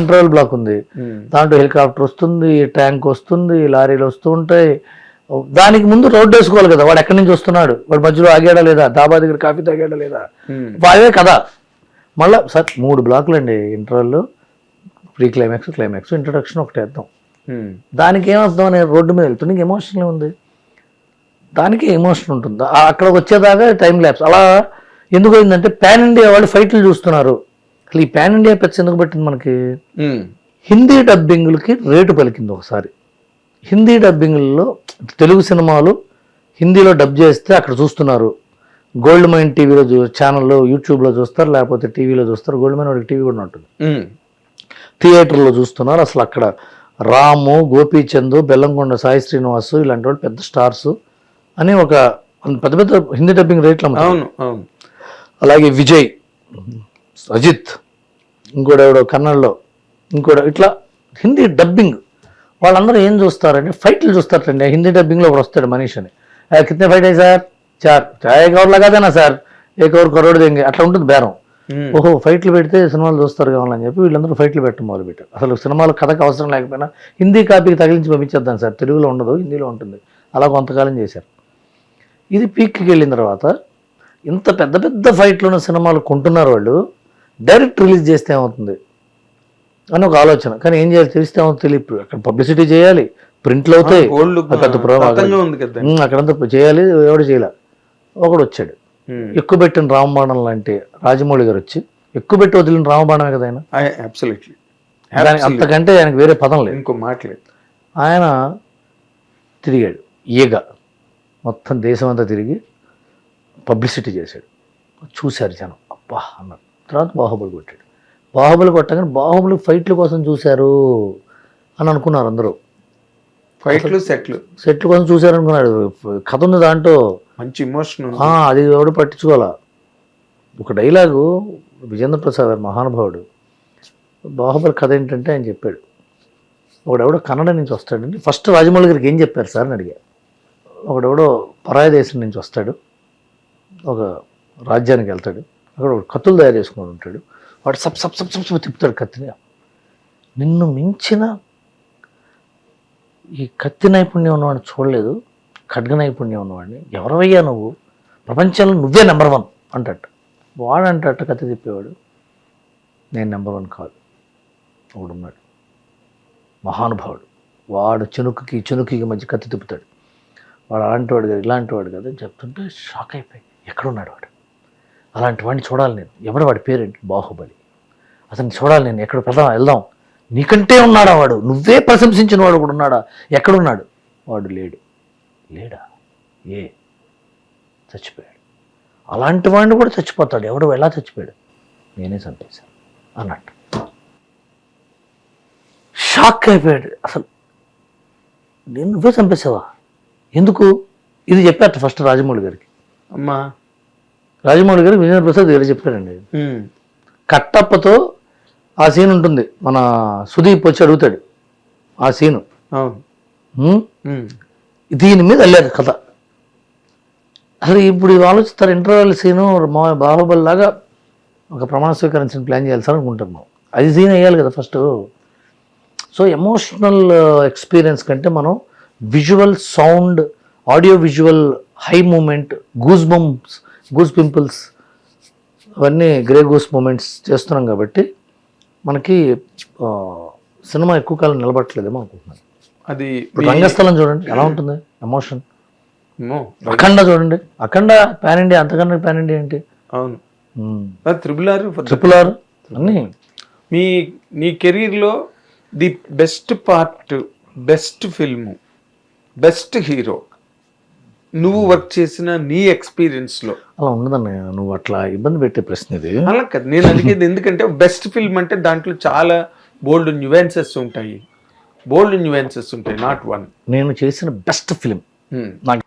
Interval block ఉంది, దాంట్లో helicopter వస్తుంది, ట్యాంక్ వస్తుంది, లారీలు వస్తూ ఉంటాయి. దానికి ముందు రోడ్డు వేసుకోవాలి కదా, వాడు ఎక్కడి నుంచి వస్తున్నాడు, వాడు మధ్యలో ఆగాడా లేదా, డాబా దగ్గర కాఫీ తాగాడా లేదా, వాడే కదా. మళ్ళీ సార్ 3 బ్లాకులు అండి interval, pre climax, climax, introduction ఒకటి వేద్దాం. దానికి ఏమర్థం అని రోడ్డు మీద వెళ్తుంది, నీకు ఎమోషనల్ ఉంది, దానికి ఎమోషన్ ఉంటుంది. అక్కడికి వచ్చేదాకా టైం ల్యాప్స్. అలా ఎందుకు అయిందంటే పాన్ ఇండియా వాళ్ళు ఫైట్లు చూస్తున్నారు. అసలు ఈ పాన్ ఇండియా పెచ్చ ఎందుకు పెట్టింది మనకి, హిందీ డబ్బింగ్లకి రేటు పలికింది ఒకసారి. హిందీ డబ్బింగ్లలో తెలుగు సినిమాలు హిందీలో డబ్ చేస్తే అక్కడ చూస్తున్నారు. గోల్డ్ మైన్ టీవీలో ఛానల్లో యూట్యూబ్లో చూస్తారు, లేకపోతే టీవీలో చూస్తారు. గోల్డ్ మైన్ వాడికి టీవీ కూడా ఉంటుంది, థియేటర్లో చూస్తున్నారు. అసలు అక్కడ రాము, గోపీచంద్, బెల్లంకొండ సాయి శ్రీనివాసు ఇలాంటి వాళ్ళు పెద్ద స్టార్స్ అని ఒక పెద్ద పెద్ద హిందీ డబ్బింగ్ రేట్లు. అలాగే విజయ్, అజిత్, ఇంకోటి ఎవడో కన్నడలో, ఇంకోటి ఇట్లా హిందీ డబ్బింగ్ వాళ్ళందరూ ఏం చూస్తారంటే ఫైట్లు చూస్తారండి. హిందీ డబ్బింగ్లో ఒకడు వస్తాడు మనీష్ అని, కితనే ఫైట్ అయ్యి సార్, 4 చాయ్ కవర్ లగాదేనా సార్, ఏ కవర్ కరోడ్ దేంగే, అట్లా ఉంటుంది బేరం. ఓహో ఫైట్లు పెడితే సినిమాలు చూస్తారు కావాలని చెప్పి వీళ్ళందరూ ఫైట్లు పెట్టడం మొదలుపెట్టారు. అసలు సినిమాలు కథకు అవసరం లేకపోయినా హిందీ కాపీకి తగిలించి పంపించేద్దాం సార్, తెలుగులో ఉండదు హిందీలో ఉంటుంది, అలా కొంతకాలం చేశారు. ఇది పీక్కి వెళ్ళిన తర్వాత ఇంత పెద్ద పెద్ద ఫైట్లు ఉన్న సినిమాలు కొంటున్నారు వాళ్ళు, డైరెక్ట్ రిలీజ్ చేస్తే ఏమవుతుంది అని ఒక ఆలోచన. కానీ ఏం చేయాలి తెలిస్తే ఏమవుతుంది తెలియదు. అక్కడ పబ్లిసిటీ చేయాలి, ప్రింట్లు అవుతాయి, పెద్ద అక్కడంతా చేయాలి. ఎవడు చేయలే, ఒకడు వచ్చాడు ఎక్కువ పెట్టిన రామబాణం లాంటి రాజమౌళి గారు వచ్చి, ఎక్కువ పెట్టి వదిలిన రామబాణమే కదా ఆయన. అంతకంటే ఆయనకు వేరే పదం లేదు, ఇంకో మాట్లేదు. ఆయన తిరిగాడు ఈగ మొత్తం దేశం అంతా తిరిగి పబ్లిసిటీ చేశాడు. చూశారు జనం, అబ్బా అన్నారు. తర్వాత బాహుబలి కొట్టాడు. బాహుబలి కొట్టగానే బాహుబలి ఫైట్ల కోసం చూశారు అని అనుకున్నారు అందరూ. ఫైట్లు సెట్లు కోసం చూశారు అనుకున్నాడు. కథ ఉంది దాంట్లో, మంచి ఇమోషన్, అది ఎవడు పట్టించుకోవాలా. ఒక డైలాగు విజేంద్ర ప్రసాద్ గారు మహానుభావుడు, బాహుబలి కథ ఏంటంటే ఆయన చెప్పాడు, ఒకడెవడో కన్నడ నుంచి వస్తాడండి. ఫస్ట్ రాజమౌళి గారికి ఏం చెప్పారు సార్ అని అడిగా. ఒకడెవడో పరాయ దేశం నుంచి వస్తాడు, ఒక రాజ్యానికి వెళ్తాడు, అక్కడ ఒక కత్తులు తయారు చేసుకుని ఉంటాడు, వాడు సబ్ సబ్ సబ్ సబ్ తిప్పుతాడు కత్తిని. నిన్ను మించిన ఈ కత్తి నైపుణ్యం ఉన్నవాడిని చూడలేదు, ఖడ్గ నైపుణ్యం ఉన్నవాడిని, ఎవరవయ్యా నువ్వు, ప్రపంచంలో నువ్వే నెంబర్ 1 అంటట. వాడంటట కత్తి తిప్పేవాడు, నేను నెంబర్ 1 కాదు, ఒకడున్నాడు మహానుభావుడు, వాడు చెనుకుకి మధ్య కత్తి తిప్పుతాడు, వాడు అలాంటి వాడు కదా ఇలాంటి వాడు కదా చెప్తుంటే షాక్ అయిపోయి, ఎక్కడున్నాడు వాడు, అలాంటి వాడిని చూడాలి నేను, ఎవడు వాడి పేరేంటి, బాహుబలి, అతన్ని చూడాలి నేను, ఎక్కడ వెళ్దాం, నీకంటే ఉన్నాడా వాడు, నువ్వే ప్రశంసించిన వాడు కూడా ఉన్నాడా, ఎక్కడున్నాడు, వాడు లేడా, చచ్చిపోయాడు, అలాంటి వాడిని కూడా చచ్చిపోతాడు, ఎవడు ఎలా చచ్చిపోయాడు, నేనే చంపేశాను అన్నట్టు. షాక్ అయిపోయాడు అసలు, నేను నువ్వే చంపేసావా, ఎందుకు, ఇది చెప్పారట ఫస్ట్ రాజమౌళి గారికి. అమ్మా రాజమౌళి గారికి విజేంద్ర ప్రసాద్ గారు చెప్పారండి. కట్టప్పతో ఆ సీన్ ఉంటుంది, మన సుదీప్ వచ్చి అడుగుతాడు ఆ సీను, దీని మీద వెళ్ళారు కథ. అసలు ఇప్పుడు ఆలోచిస్తారు ఇంటర్వెల్ సీను బాహుబలి లాగా ఒక ప్రమాణ స్వీకరించిన ప్లాన్ చేయాలి సార్ అనుకుంటున్నాం. అది సీన్ వేయాలి కదా ఫస్ట్. సో ఎమోషనల్ ఎక్స్పీరియన్స్ కంటే మనం visual, sound, audio visual, high moment, goose pimples అవన్నీ గ్రే గూస్ మూమెంట్స్ చేస్తున్నాం కాబట్టి మనకి సినిమా ఎక్కువ కాలం నిలబట్టలేదేమో అనుకుంటున్నాను. అది రంగస్థలం చూడండి ఎలా ఉంటుంది ఎమోషన్, అఖండ చూడండి, అఖండ పాన్ ఇండియా, అంతకన్నా పాన్ ఇండియా ఏంటి. అవును, ట్రిపుల్ ఆర్ అన్నీ. నీ కెరీర్లో the best part, best film, best hero నువ్వు వర్క్ చేసిన నీ ఎక్స్పీరియన్స్ లో అలా ఉండదన్న, నువ్వు అట్లా ఇబ్బంది పెట్టే ప్రశ్న ఇది. అలా కదా నేను అడిగేది, ఎందుకంటే బెస్ట్ ఫిల్మ్ అంటే దాంట్లో చాలా బోల్డ్ న్యూయెన్సెస్ ఉంటాయి, నాట్ వన్. నేను చేసిన best film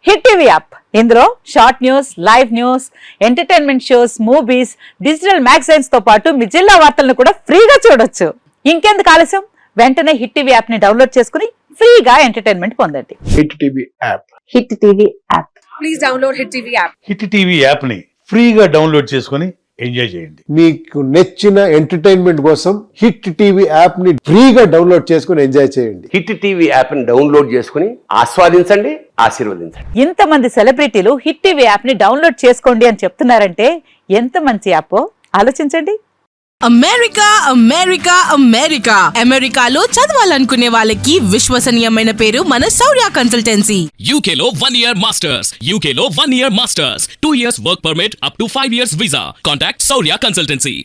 Hit TV app, ఇందులో short news, live news, entertainment shows, movies, digital magazines తో పాటు మీ జిల్లా వార్తలను కూడా ఫ్రీగా చూడొచ్చు. ఇంకెందుకు ఆలస్యం, వెంటనే హిట్ టీవీ యాప్ ని డౌన్లోడ్ చేసుకుని ఫ్రీగా ఎంటర్టైన్మెంట్ పొందండి. Hit TV app, hit TV app, please download hit TV app. Hit TV app ని ఫ్రీగా డౌన్లోడ్ చేసుకొని ఎంజాయ్ చేయండి. మీకు నచ్చిన ఎంటర్టైన్మెంట్ కోసం హిట్ టీవీ యాప్ ని ఫ్రీగా డౌన్లోడ్ చేసుకుని ఎంజాయ్ చేయండి. హిట్ టీవీ యాప్ని డౌన్లోడ్ చేసుకుని ఆస్వాదించండి, ఆశీర్వదించండి. ఇంతమంది సెలబ్రిటీలు హిట్ టీవీ యాప్ ని డౌన్లోడ్ చేసుకోండి అని చెప్తున్నారంటే ఎంత మంచి యాప్ ఆలోచించండి. అమెరికా అమెరికా అమెరికా అమెరికాలో చదవాలనుకునే వాళ్ళకి విశ్వసనీయమైన పేరు మన శౌర్య కన్సల్టెన్సీ. UK లో 1 year masters. UK లో 1 year masters. 2 years work permit up to 5 years visa. Contact Saurya Consultancy.